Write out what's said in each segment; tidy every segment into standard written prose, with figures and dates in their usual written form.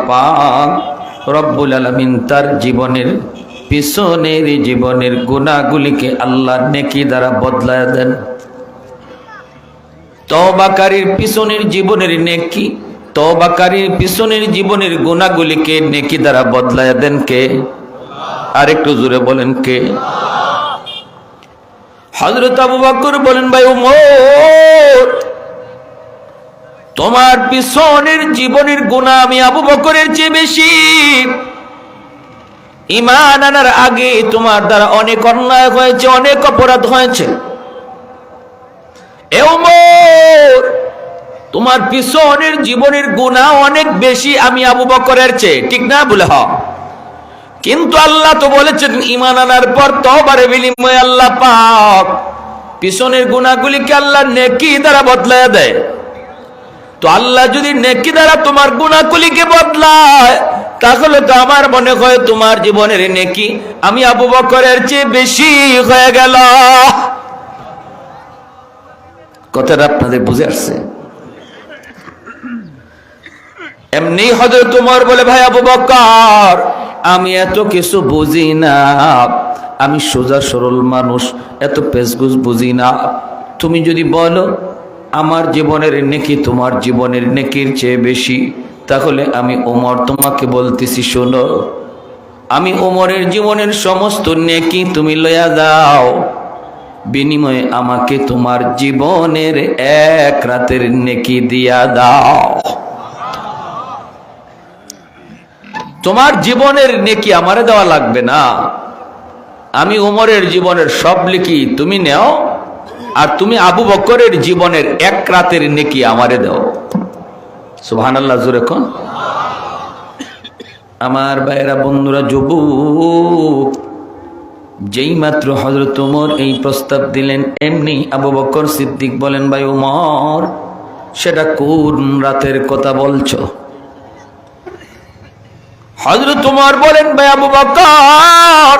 পাক রব্বুল আলামিন তার জীবনের পিছনের জীবনের গুনাহগুলিকে আল্লাহ নেকি দ্বারা বদলায় দেন। তওবাকারীর পিছনের জীবনের নেকি, তওবাকারীর পিছনের জীবনের গুনাহগুলিকে নেকি দ্বারা বদলায় দেন কে? আর একটু জোরে বলেন কে? হযরত আবু বকর বলেন, ভাই ওমর, তোমার পিছনের জীবনের গুনাহ আমি আবু বকরের চেয়ে বেশি। ঈমান আনার আগে তোমার দ্বারা অনেক অন্যায় হয়েছে, অনেক অপরাধ হয়েছে। এ ওমর, তোমার পিছনের জীবনের গুনাহ অনেক বেশি আমি আবু বকরের চেয়ে, ঠিক না? বলে হ। কিন্তু আল্লাহ তো বলেছেন ঈমান আনার পর তওবার বিনিময়ে আল্লাহ পাক পিছনের গুনাহগুলিকে আল্লাহ নেকি দ্বারা বদলায় দেয়। তো আল্লাহ যদি নেকি দ্বারা তোমার গুনাহগুলিকে বদলায়, তাহলে তো আমার মনে হয় তোমার জীবনের নেকি আমি আবু বকরের চেয়ে বেশি হয়ে গেল। কথাটা আপনাদের বুঝে আসছে? এমনি হযরত ওমর বলে, ভাই আবু বকর, আমি এত কিছু বুঝি না, আমি সোজা সরল মানুষ, এত পেশগুজ বুঝি না। তুমি যদি বলো আমার জীবনের নেকি তোমার জীবনের নেকির চেয়ে বেশি, তাহলে আমি ওমর তোমাকে বলতেছি, শোনো, আমি ওমরের জীবনের সমস্ত নেকি তুমি লইয়া যাও, বিনিময়ে আমাকে তোমার জীবনের এক রাতের নেকি দিয়া দাও। তোমার জীবনের নেকি আমারে দেওয়া লাগবে না, আমি ওমরের জীবনের সব নেকি তুমি নেও, আর তুমি আবু বকরের জীবনের এক রাতের নেকি আমারে দাও। সুবহানাল্লাহ, জোরে কোন। আমার ভাইয়েরা, বন্ধুরা, যুবক, যেই মাত্র হযরত ওমর এই প্রস্তাব দিলেন, এমনি আবু বকর সিদ্দিক বলেন, ভাই ওমর, সেটা কোন রাতের কথা বলছো? হযরত ওমর বলেন, ভাই আবু বকর,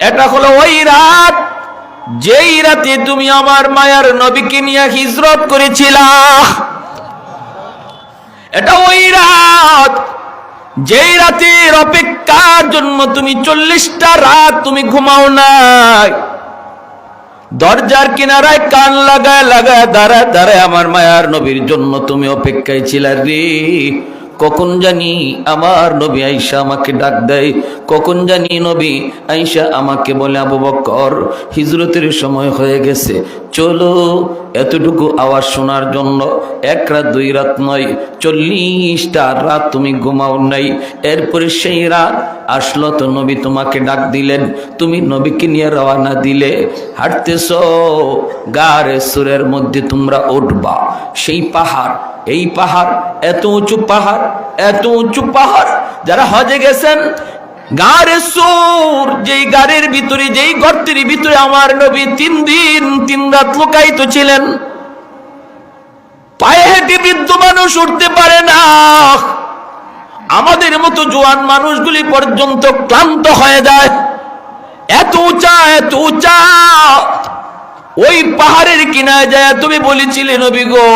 এটা হলো ওই রাত যেই রাতে তুমি আমার মায়ার নবীকে নিয়ে হিজরত করেছিলা। এটা ওই রাত যেই রাতের অপেক্ষার জন্য তুমি 40টা রাত তুমি ঘুমাও নাই। দরজার কিনারায় কান লাগায় লাগায় দাঁড়ায় দাঁড়ায় আমার মায়ার নবীর জন্য তুমি অপেক্ষায় ছিলা রে। কখন জানি আমার নবী আয়েশা আমাকে ডাক দেয়, কখন জানি নবী আয়েশা আমাকে বলে, আবু বকর, হিজরতের সময় হয়ে গেছে, চলো। এতটুকু আওয়াজ শোনার জন্য এক রাত দুই রাত নয়, 40টা রাত তুমি ঘুমাও নাই। এরপরে সেই রাত আসলো, তো নবী তোমাকে ডাক দিলেন, তুমি নবীকে নিয়ে রওনা দিলে, হাঁটতেছ, গারে সুরের মধ্যে তোমরা উঠবা। সেই পাহাড়, এই পাহাড়, এত উঁচু পাহাড়, এত উঁচু পাহাড়, যারা হজে গেছেন, গারে সুর, যেই গারের ভিতরে, যেই গর্তের ভিতরে আমার নবী 3 দিন 3 রাত লুকায়িত ছিলেন। পায়ে হেঁটে বৃদ্ধ মানুষ উঠতে পারে না, আমাদের মতো জোয়ান মানুষগুলি পর্যন্ত ক্লান্ত হয়ে যায়। এত উঁচা, এত উঁচা। ওই পাহাড়ের কিনারে যায় তুমি বলেছিলে, নবী গো,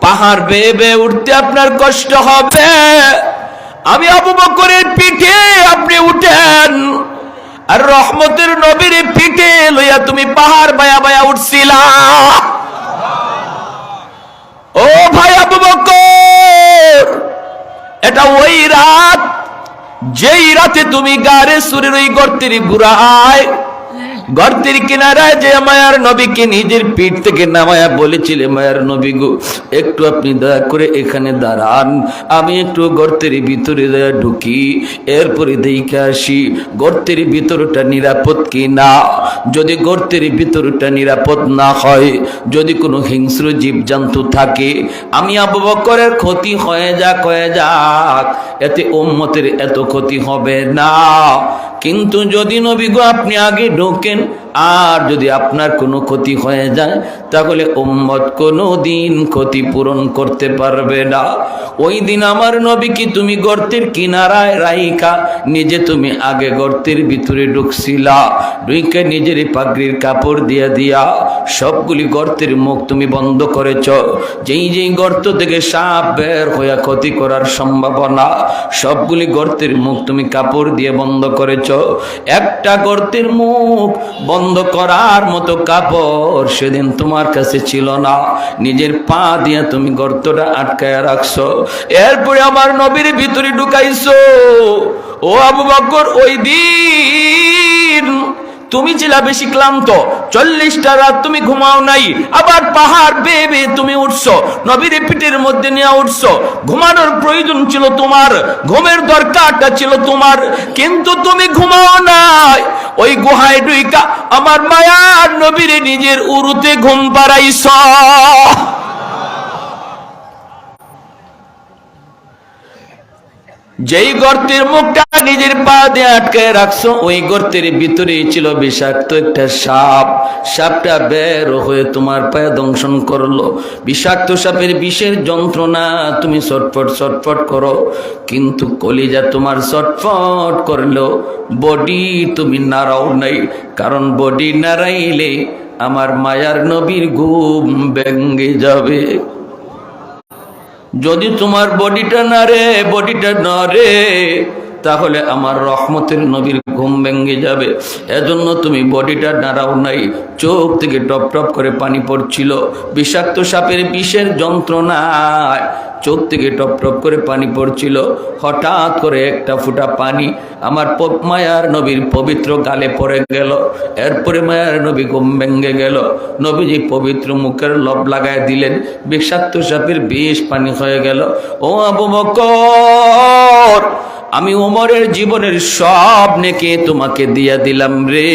পাহাড় বেয়ে বেয়ে উঠতে আপনার কষ্ট হবে, আমি আবু বকরের পিঠে আপনি উঠেন, আর রহমতের নবীর পিঠে লইয়া তুমি পাহাড় বায়া বায়া উঠছিলা। ও ভাই আবু বকর, এটা ওই রাত যেই রাতে তুমি গারে সুরের ওই গর্তের গুড়ায়, গর্তের কিনারায় যে মায়ার নবীকে নিজের পিঠ থেকে নামায়া বলেছিলে, মায়ার নবী গো, একটু আপনি দয়া করে এখানে দাঁড়ান, আমি একটু গর্তের ভিতরে ঢুকি, এরপরে দেখে আসি গর্তের ভিতরটা নিরাপদ কি না। যদি গর্তের ভিতরটা নিরাপদ না হয়, যদি কোনো হিংস্র জীবজন্তু থাকে, আমি আবু বকরের ক্ষতি হয়ে যাক, এতে উম্মতের এত ক্ষতি হবে না। কিন্তু যদি নবী গো আপনি আগে ঢোকেন, আর যদি আপনার কোনো ক্ষতি হয়ে যায় তাহলে উম্মত কোনো দিন ক্ষতিপূরণ করতে পারবে না। ওই দিন আমার নবীকে তুমি গর্তের কিনারায় রাইখা নিজে তুমি আগে গর্তের ভিতরে ঢুকছিলা, ঢুকে নিজের পাগড়ির কাপড় দিয়া দিয়া সবগুলি গর্তের মুখ তুমি বন্ধ করেছ। যেই যেই গর্ত থেকে সাপ বের হয়ে ক্ষতি করার সম্ভাবনা, সবগুলি গর্তের মুখ তুমি কাপড় দিয়ে বন্ধ করেছ। একটা গর্তের মুখ বন্ধ করার মতো কাপড় সেদিন তোমার কাছে ছিল না, নিজের পা দিয়ে তুমি গর্তটা আটকায় রাখছো। এরপরে আমার নবীর ভিতরে ঢুকাইছো। ও আবু বকর, ওই দিন তুমি ছিলা বেশি ক্লান্ত, 40টা রাত তুমি ঘুমাও নাই, আবার পাহাড় বেয়ে বেয়ে তুমি উঠছো, নবীর পিঠের মধ্যে নিয়ে উঠছো। ঘুমানোর প্রয়োজন ছিল তোমার, ঘুমের দরকারটা ছিল তোমার, কিন্তু তুমি ঘুমাও নাই। ওই গুহায় ঢুইকা আমার মায়ার নবীর নিজের উরুতে ঘুম পাড়াইছ। যেই গর্তের মুখটা নিজের পা দিয়ে আটকায় রাখছো, ওই গর্তের ভিতরে ছিল বিষাক্ত একটা সাপ। সাপটা বের হয়ে তোমার পায়ে দংশন করলো। বিষাক্ত সাপের বিষের যন্ত্রণা তুমি ছটফট ছটফট করো, কিন্তু কলিজা তোমার ছটফট করলো, বডি তুমি নাড়াও নাই। কারণ বডি নাড়াইলে আমার মায়ার নবীর ঘুম ভেঙে যাবে। যদি তোমার বডিটা নড়ে তাহলে আমার রহমতের নবীর ঘুম ভেঙে যাবে। এজন্য তুমি বডিটা নাড়াও নাই। চোখ থেকে টপ টপ করে পানি পড়ছিল, বিষাক্ত সাপের বিষের যন্ত্রণায় চোখ থেকে টপ টপ করে পানি পড়ছিল। হঠাৎ করে একটা ফুটা পানি আমার মায়ার নবীর পবিত্র গালে পড়ে গেল। এরপরে মায়ার নবী ঘুম ভেঙে গেল। নবীজি পবিত্র মুখের লব লাগায় দিলেন, বিষাক্ত সাপের বিষ পানি হয়ে গেল। ও আবু বকর, আমি ওমরের জীবনের সব নেকি তোমাকে দিয়া দিলাম রে,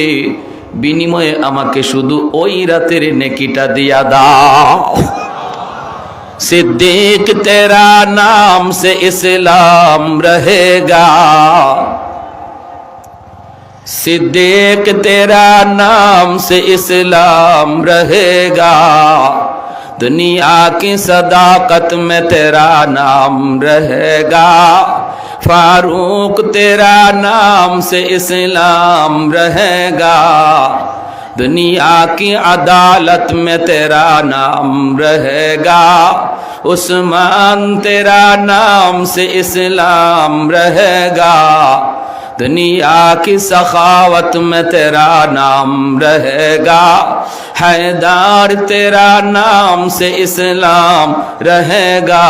বিনিময়ে আমাকে শুধু ওই রাতের নেকিটা দিয়া দাও। सिद्दीक तेरा नाम से इस्लाम रहेगा, सिद्दीक तेरा नाम से इस्लाम रहेगा, दुनिया की सदाकत में तेरा नाम रहेगा, फारूक तेरा नाम से इस्लाम रहेगा, दुनिया की अदालत में तेरा नाम रहेगा, उस्मान तेरा नाम से इस्लाम रहेगा, दुनिया की सखावत में तेरा नाम रहेगा, हैदर तेरा नाम से इस्लाम रहेगा,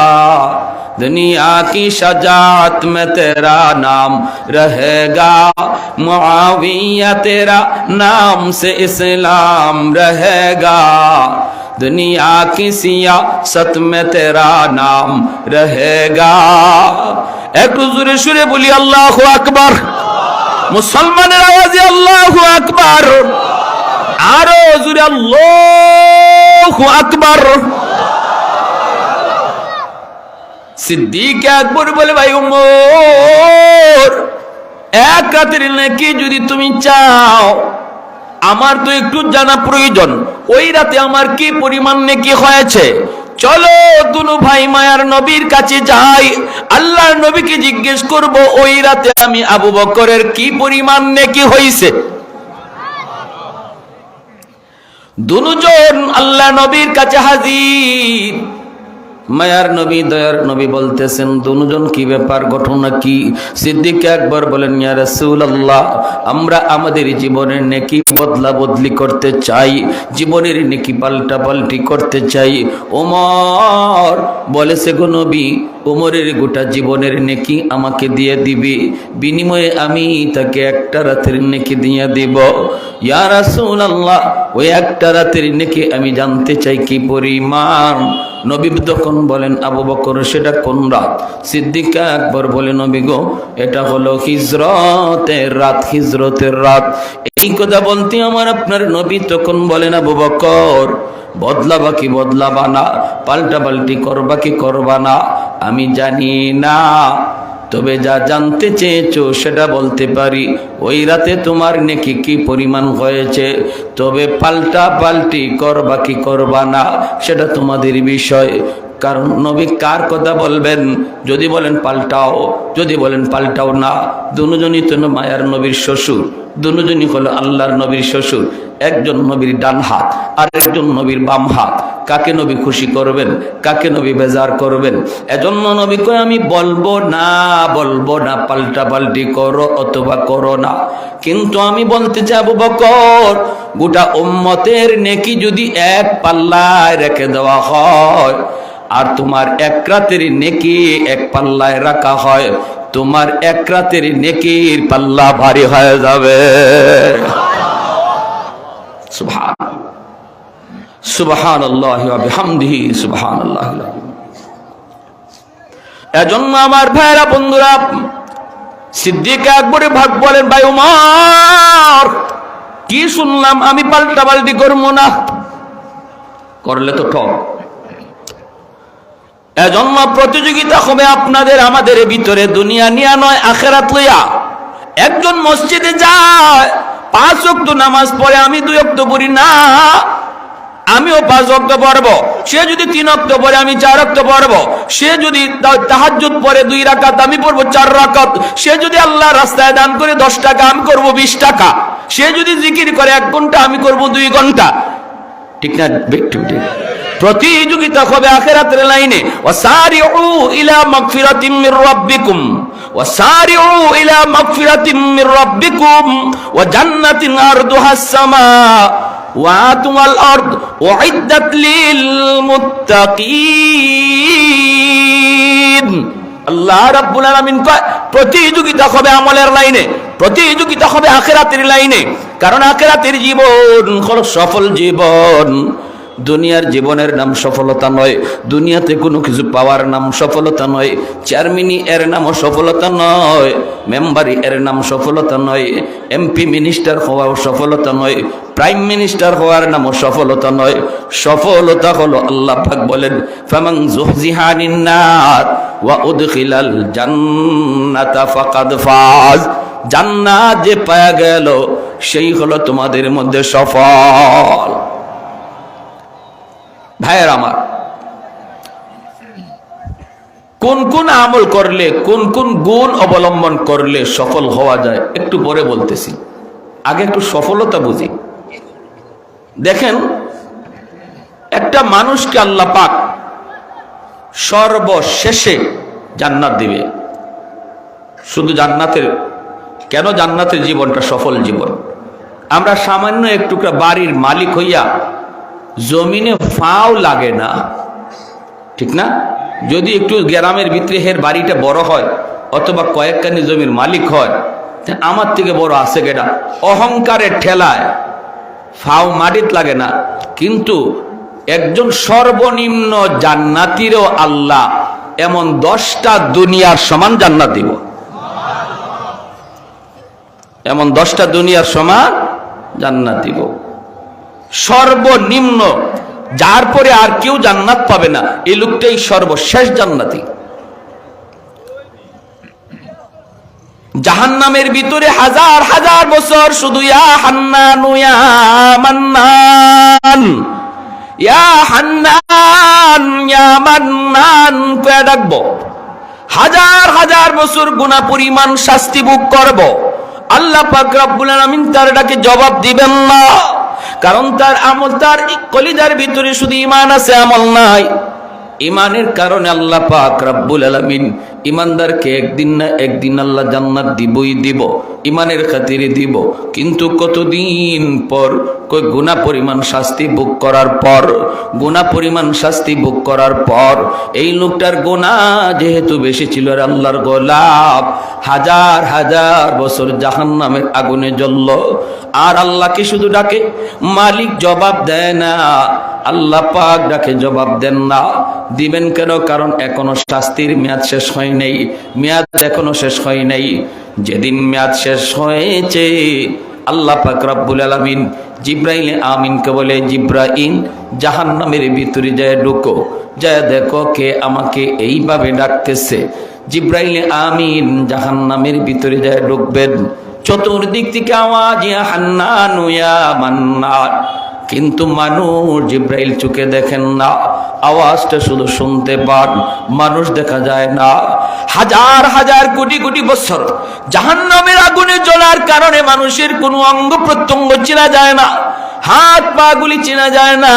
दुनिया की शजात में तेरा नाम रहेगा, मुआविया तेरा नाम से इस्लाम रहेगा, दुनिया की सियासत में तेरा नाम रहेगा। एक जोरे सुरे बोली अल्लाहु अकबर। मुसलमानेर आवाजे अल्लाहु अकबर, आरो जोरे अल्लाहु अकबर। সিদ্দিক আকবর বলে, ভাই ওমর, এক রাতের নেকি যদি তুমি চাও, আমার তো একটু জানা প্রয়োজন, ওই রাতে আমার কি পরিমাণ নেকি হয়েছে। চলো দুনু ভাই মায়ার নবীর কাছে যাই, আল্লাহর নবীকে জিজ্ঞেস করব ওই রাতে আমি আবু বকরের কি পরিমাণ নেকি হয়েছে। দুজন আল্লাহ নবীর কাছে হাজির। মায়ার নবী দয়ার নবী বলতেছেন, দুজন কি ব্যাপার, ঘটনা কি? সিদ্দিক আকবর বলেন, ইয়া রাসূলুল্লাহ, আমরা আমাদের জীবনের নেকি বদলা বদলি করতে চাই, জীবনের নেকি পাল্টা পাল্টি করতে চাই। ওমর বলেছে, গো নবী, ওমরের গোটা জীবনের নেকি আমাকে দিয়ে দিবি, বিনিময়ে আমি তাকে একটা রাতের নেকি দিয়ে দিব। ইয়া রাসূলুল্লাহ, ওই একটা রাতের নেকি আমি জানতে চাই কি পরিমাণ। নবী তখন বলেন, আবু বকর, সেটা কোন রাত? সিদ্দিক আকবর বলে, নবী গো, এটা হলো হিজরতের রাত, হিজরতের রাত। এই কথা বলতে আমার আপনার নবী তখন বলেন, আবু বকর, বদলাবা কি বদলাবা না, পাল্টা পাল্টি করবা কি করবা না, আমি জানি না। তবে যা জানতে চেয়েছো সেটা বলতে পারি, ওই রাতে তোমার নেকি কি পরিমাণ হয়েছে। তবে পাল্টা পাল্টি করবা কি করবা না সেটা তোমাদের বিষয়। কারণ নবী কার কথা বলবেন? যদি বলেন পাল্টাও, যদি বলেন পাল্টাও না। দুজনই তো মায়ার নবীর শ্বশুর, দুজনই হলো আল্লাহর নবীর শ্বশুর। একজন নবীর ডান হাত আর একজন নবীর বাম হাত। কাকে নবী খুশি করবেন, কাকে নবী বেজার করবেন? এজন্য নবী কয় আমি বলবো না পাল্টা পাল্টি করো অথবা করো না। কিন্তু আমি বলতে চাই আবু বকর, গোটা উম্মতের নেকি যদি এক পাল্লায় রেখে দেওয়া হয় আর তোমার এক রাতের নেকি এক পাল্লায় রাখা হয়, তোমার এক রাতের নেকির পাল্লা ভারী হয়ে যাবে। সুবহানাল্লাহি ওয়া বিহামদিহি সুবহানাল্লাহ। এজন্য আমার ভাইরা বন্ধুরা, সিদ্দিক আকবর ভাগ বলেন, ভাই উমর কি শুনলাম আমি পাল্টা পাল্টি করবো না, করলে তো ঠক। এজন্য প্রতিযোগিতা হবে আপনাদের আমাদের ভিতরে, দুনিয়া নিয়া নয় আখিরাত লইয়া। একজন মসজিদে যায় 5 ওয়াক্ত নামাজ পড়ে, আমি 2 ওয়াক্ত পড়ি না, আমিও 5 ওয়াক্ত পড়বো। সে যদি 3 ওয়াক্ত পড়ে আমি 4 ওয়াক্ত পড়বো। সে যদি তাহাজ্জুদ পড়ে 2 রাকাত আমি পড়বো 4 রাকাত। সে যদি আল্লাহর রাস্তায় দান করে 10 টাকা আমি করবো 20 টাকা। সে যদি জিকির করে 1 ঘন্টা আমি করবো 2 ঘন্টা। ঠিক না? প্রতিযোগিতা হবে আখিরাতের লাইনে। ওয়াসারিউ ইলা মাগফিরাতিম মির রাব্বিকুম, ওয়াসারিউ ইলা মাগফিরাতিম মির রাব্বিকুম ওয়া জান্নাতিন আরদুহাস সামা ওয়াতুল আরদ উইদ্দাত লিল মুত্তাকিন। আল্লাহ রাব্বুল আলামিন কয় প্রতিযোগিতা হবে আমলের লাইনে, প্রতিযোগিতা হবে আখিরাতের লাইনে। কারণ আখিরাতের জীবন হলো সফল জীবন। দুনিয়ার জীবনের নাম সফলতা নয়, দুনিয়াতে কোনো কিছু পাওয়ার নাম সফলতা নয়, চেয়ারম্যানি এর নামও সফলতা নয়, মেম্বারি এর নাম সফলতা নয়, এমপি মিনিস্টার হওয়াও সফলতা নয়, প্রাইম মিনিস্টার হওয়ার নামও সফলতা নয়। সফলতা হলো আল্লাহ পাক বলেন ফামান যুহজিহা আনিন নার ওয়া উদখিলাল জান্নাতা ফাকাদ ফাজ। জান্নাত যে পাওয়া গেল সেই হলো তোমাদের মধ্যে সফল। ভাইয়ের আমার, কোন কোন আমল করলে, কোন কোন গুণ অবলম্বন করলে সফল হওয়া যায় একটু পরে বলতেছি, আগে একটু সফলতা বুঝি। দেখেন, একটা মানুষকে আল্লাহ পাক সর্বশেষে জান্নাত দিবে। শুধু জান্নাতের কেন, জান্নাতের জীবনটা সফল জীবন। আমরা সামান্য একটু বাড়ির মালিক হইয়া জমিনে ফাও লাগে না, ঠিক না? যদি একটু গ্রামের ভিতরে হের বাড়িটা বড় হয় অথবা কয়েকখানি জমির মালিক হয়, আমার থেকে বড় আছে কেনা, অহংকারের ঠেলায় ফাও মাটিত লাগে না। কিন্তু একজন সর্বনিম্ন জান্নাতিরও আল্লাহ এমন 10টা দুনিয়ার সমান জান্নাত দিব, এমন 10টা দুনিয়ার সমান জান্নাত দিব। সর্বনিম্ন, যার পরে আর কেউ জান্নাত পাবে না, এই লোকটাই সর্বশেষ জান্নাতি। জাহান্নামের ভিতরে হাজার হাজার বছর শুধু ইয়া হান্নান ইয়া মান্নান, ইয়া হান্নান ইয়া মান্নান কয়ে ডাকবো। হাজার হাজার বছর গুনাহ পরিমাণ শাস্তি ভোগ করব। আল্লাহ পাক রব্বুল আলামিন তার ডাকে জবাব দিবেন না, কারণ তার আমল, তার কলিজার ভিতরে শুধু ঈমান আছে, আমল নাই। ঈমানের কারণে আল্লাহ পাক রব্বুল আলামিন ঈমানদারকে একদিন না একদিন আল্লাহ জান্নাত দিবই দিব, ঈমানের খাতিরে দিব। কিন্তু কতদিন পর? কই গুনাহ পরিমাণ শাস্তি ভোগ করার পর, গুনাহ পরিমাণ শাস্তি ভোগ করার পর এই লোকটার গুনাহ যেহেতু বেশি ছিল, আর আল্লাহর গোলাপ হাজার হাজার বছর জাহান্নামের আগুনে জ্বলল। আর আল্লাহকে শুধু ডাকে, মালিক জবাব দেয় না, আল্লাহ পাক ডাকে জবাব দেন না। দিবেন কেন? কারণ এখনো শাস্তির মেয়াদ শেষ হয় নাই, মেয়াদ এখনো শেষ হয় নাই। যেদিন মেয়াদ শেষ হয়েছে আল্লাহ পাক রব্বুল আলামিন জিব্রাইল আমিনকে বলে, জিব্রাইল জাহান্নামের ভিতরে যায় ঢুকো, যায় দেখো কে আমাকে এইভাবে ডাকতেছে। জিব্রাইল আমিন জাহান্নামের ভিতরে যায় ঢুকবেন, চতুর্দিক থেকে আওয়াজ ইয়া হান্নান ইয়া মান্নান, কিন্তু মানুষ জিব্রাইল চোখে দেখেন না, আওয়াজটা শুধু শুনতে পান, মানুষ দেখা যায় না। হাজার হাজার কোটি কোটি বছর জাহান্নামের আগুনে জ্বলার কারণে মানুষের কোনো অঙ্গ প্রত্যঙ্গ চেনা যায় না, হাত পা গুলি চেনা যায় না,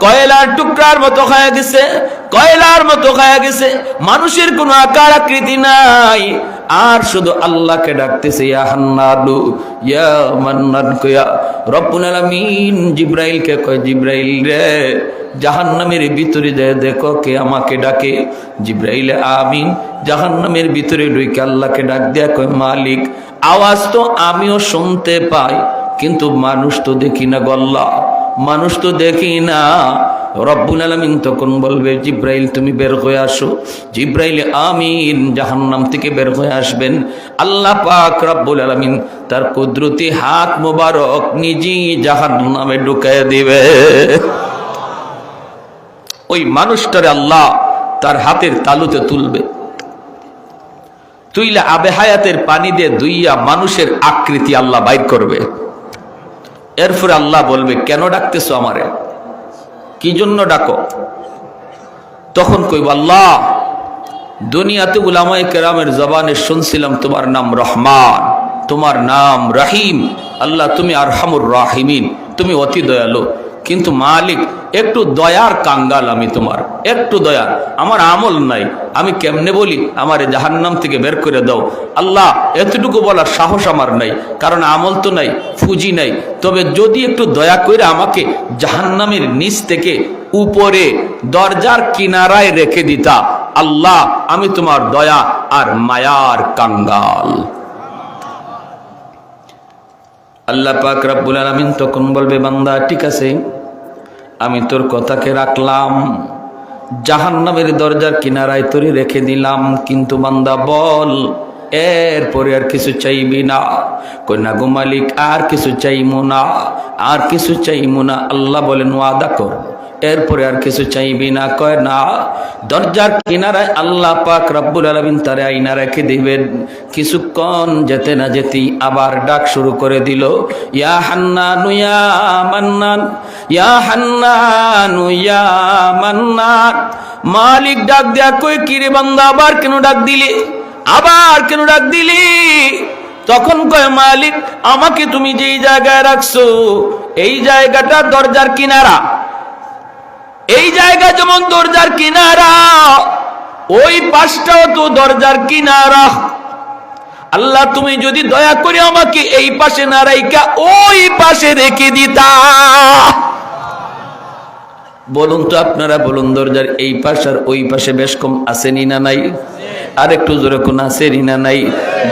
কয়লার টুকরার মতো খায়া গেছে, কয়লার মতো খায়া গেছে, মানুষের কোনো আকার আকৃতি নাই। আর শুধু আল্লাহকে ডাকতেছে ইয়া হান্নানু ইয়া মান্নান কয়া রব্বুল আলামিন জিব্রাইলকে কয়, জিব্রাইল রে জাহান্নামের ভিতরে যায় দেখো কে আমাকে ডাকে। জিব্রাইল আমিন জাহান্নামের ভিতরে ঢুকে আল্লাহকে ডাক দেয়া কয়, মালিক আওয়াজ তো আমিও শুনতে পাই, কিন্তু মানুষ তো দেখি না গল্লা, মানুষ তো দেখি না। রব্বুল আলামিন তখন বলবে, জিব্রাইল তুমি বের হয়ে আসো। জিব্রাইল আমিন জাহান্নাম থেকে বের হয়ে আসবেন, আল্লাহ পাক রব্বুল আলামিন তার কুদরতি হাত মোবারক নিজেই জাহান্নামে ঢুকায় দিবে। ওই মানুষটারে আল্লাহ তার হাতের তালুতে তুলবে, তুইলা আবে হায়াতের পানি দিয়ে দুইয়া মানুষের আকৃতি আল্লাহ বাইর করবে। এরপরে আল্লাহ বলবে, কেন ডাকতেছো আমারে, কি জন্য ডাকো? তখন কইব, আল্লাহ দুনিয়াতে উলামায়ে কেরামের জবানে শুনছিলাম তোমার নাম রহমান, তোমার নাম রহিম, আল্লাহ তুমি আরহামুর রাহিমিন, তুমি অতি দয়ালু, কিন্তু মালিক একটু দয়ার কাঙ্গাল আমি, তোমার একটু দয়া, আমার আমল নাই, আমি কেমনে বলি আমারে জাহান্নাম থেকে বের করে দাও। আল্লাহ এতটুকু বলার সাহস আমার নাই, কারণ আমল তো নাই, ফুজি নাই, তবে যদি একটু দয়া করে আমাকে জাহান্নামের নিচ থেকে উপরে দরজার কিনারায় রেখে দিতা, আল্লাহ আমি তোমার দয়া আর মায়ার কাঙ্গাল। আল্লাহ পাক রব্বুল আলামিন তখন বলবে, বান্দা ঠিক আছে আমি তোর কথাকে রাখলাম, জাহান্নামের দরজার কিনারায় তোরে রেখে দিলাম, কিন্তু বান্দা বল এরপরে আর কিছু চাইবি না? কই না গো মালিক আর কিছু চাইমু না, আর কিছু চাইমু না। আল্লাহ বলেন ওয়াদা কর এরপরে আর কিছু চাইবি না? কয় না। দরজার কিনারায় আল্লাহ পাক রব্বুল আলামিন তারে আইনা রেখে দিবেন, কিছুক্ষণ যেতে না যেতেই আবার ডাক শুরু করে দিল, ইয়া হান্নানু ইয়া মান্নান, ইয়া হান্নানু ইয়া মান্নান। মালিক ডাক দেয়া কই, কিরে বান্দা আবার কেন ডাক দিলি, আবার কেন ডাক দিলি? তখন কয়, মালিক আমাকে তুমি যেই জায়গায় রাখছো এই জায়গাটা দরজার কিনারা, এই জায়গা যেমন দরজার কিনারা, ওই পাশটাও তো দরজার কিনারা। আল্লাহ তুমি যদি দয়া করে আমাকে এই পাশে না রাইখা ওই পাশে রেখে দিতা। বলুন তো আপনারা, বলুন দরজার এই পাশ আর ওই পাশে বেশ কম আসেনি না নাই? আর একটু জোরে কোন আসেনি না নাই?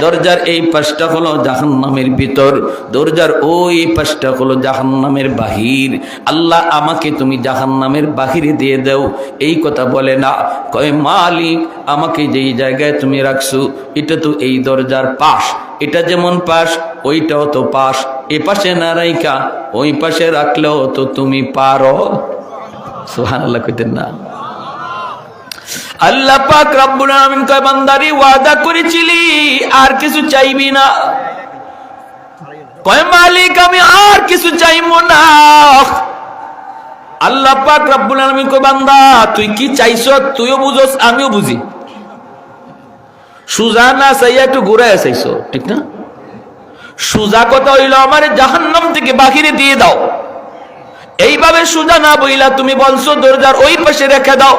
দরজার এই পাশটা হলো জাহান্নামের ভিতর, দরজার ওই পাশটা হলো জাহান্নামের বাহির। আল্লাহ আমাকে তুমি জাহান্নামের বাহিরে দিয়ে দাও, এই কথা বলে না। কয় মালিক আমাকে যেই জায়গায় তুমি রাখছো এটা তো এই দরজার পাশ, এটা যেমন পাশ ওইটাও তো পাশ, এ পাশে না রাইখা ওই পাশে রাখলেও তো তুমি পারো। সুবহানাল্লাহ কইতেন না? আল্লাহ পাক রব্বুল আলামিন কয়, বান্দারি ওয়াদা করেছিলি আর কিছু চাইবি না? কয় মালিক আমি আর কিছু চাইবো না। আল্লাহ পাক রব্বুল আলামিন কয়, বান্দা তুই কি চাইছো তুইও বুঝোস আমিও বুঝি, সুজা না চাইয়া একটু ঘুরায় চাইছো, ঠিক না? সুজা কথা হইল আমার জাহান্নাম থেকে বাহিরে দিয়ে দাও, এইভাবে সুজা না বইলা তুমি বলছো দরজার ওই পাশে রেখে দাও।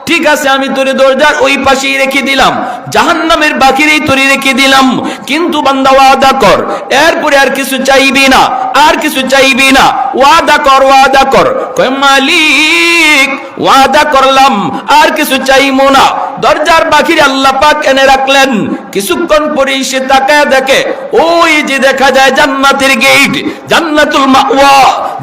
ঠিক আছে আমি তোরে দরজার ওই পাশেই রেখে দিলাম, জাহান্নামের বাহিরেই তোরে রেখে দিলাম, কিন্তু বান্দা ওয়াদা কর এরপরে আর কিছু চাইবি না, আর কিছু চাইবি না, ওয়াদা কর, ওয়াদা কর। কয় মালিক ওয়াদা করলাম আর কিছু চাইবো না। দরজার বাহিরে আল্লাহ পাক এনে রাখলেন, কিছুক্ষণ পরেই সে তাকায় দেখে ওই যে দেখা যায় জান্নাতের গেট, জান্নাতুল মাওয়া,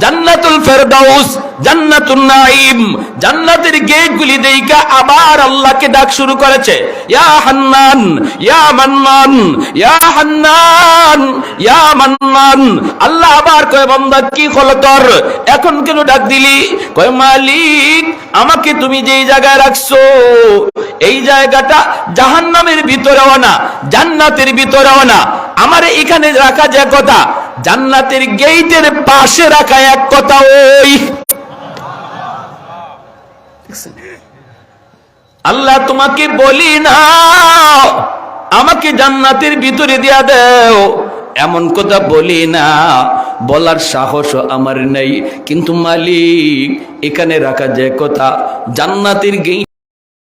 জান্নাতুল ফেরদাউস, জান্নাতুন নাঈম, জান্নাতের গেটগুলি দেইখা আবার আল্লাহকে ডাক শুরু করেছে, ইয়া হান্নান ইয়া মান্নান, ইয়া হান্নান ইয়া মান্নান। আল্লাহ আবার কয়, বান্দা কি হলো তোর, এখন কেন ডাক দিলি? কয় মালিক আমাকে তুমি যেই জায়গায় রাখছো এই জায়গাটা জাহান্নামের ভিতরেও না, জান্নাতের ভিতরেও না। আমারে এখানে রাখা যে কথা, জান্নাতের গেটের পাশে রাখা এক কথা। ওই আল্লাহ তোমাকে বলি না আমাকে জান্নাতের ভিতরে দিয়া দাও, এমন কথা বলি না, বলার সাহস আমার নেই। কিন্তু মালিক এখানে রাখা যে কথা, জান্নাতের গেট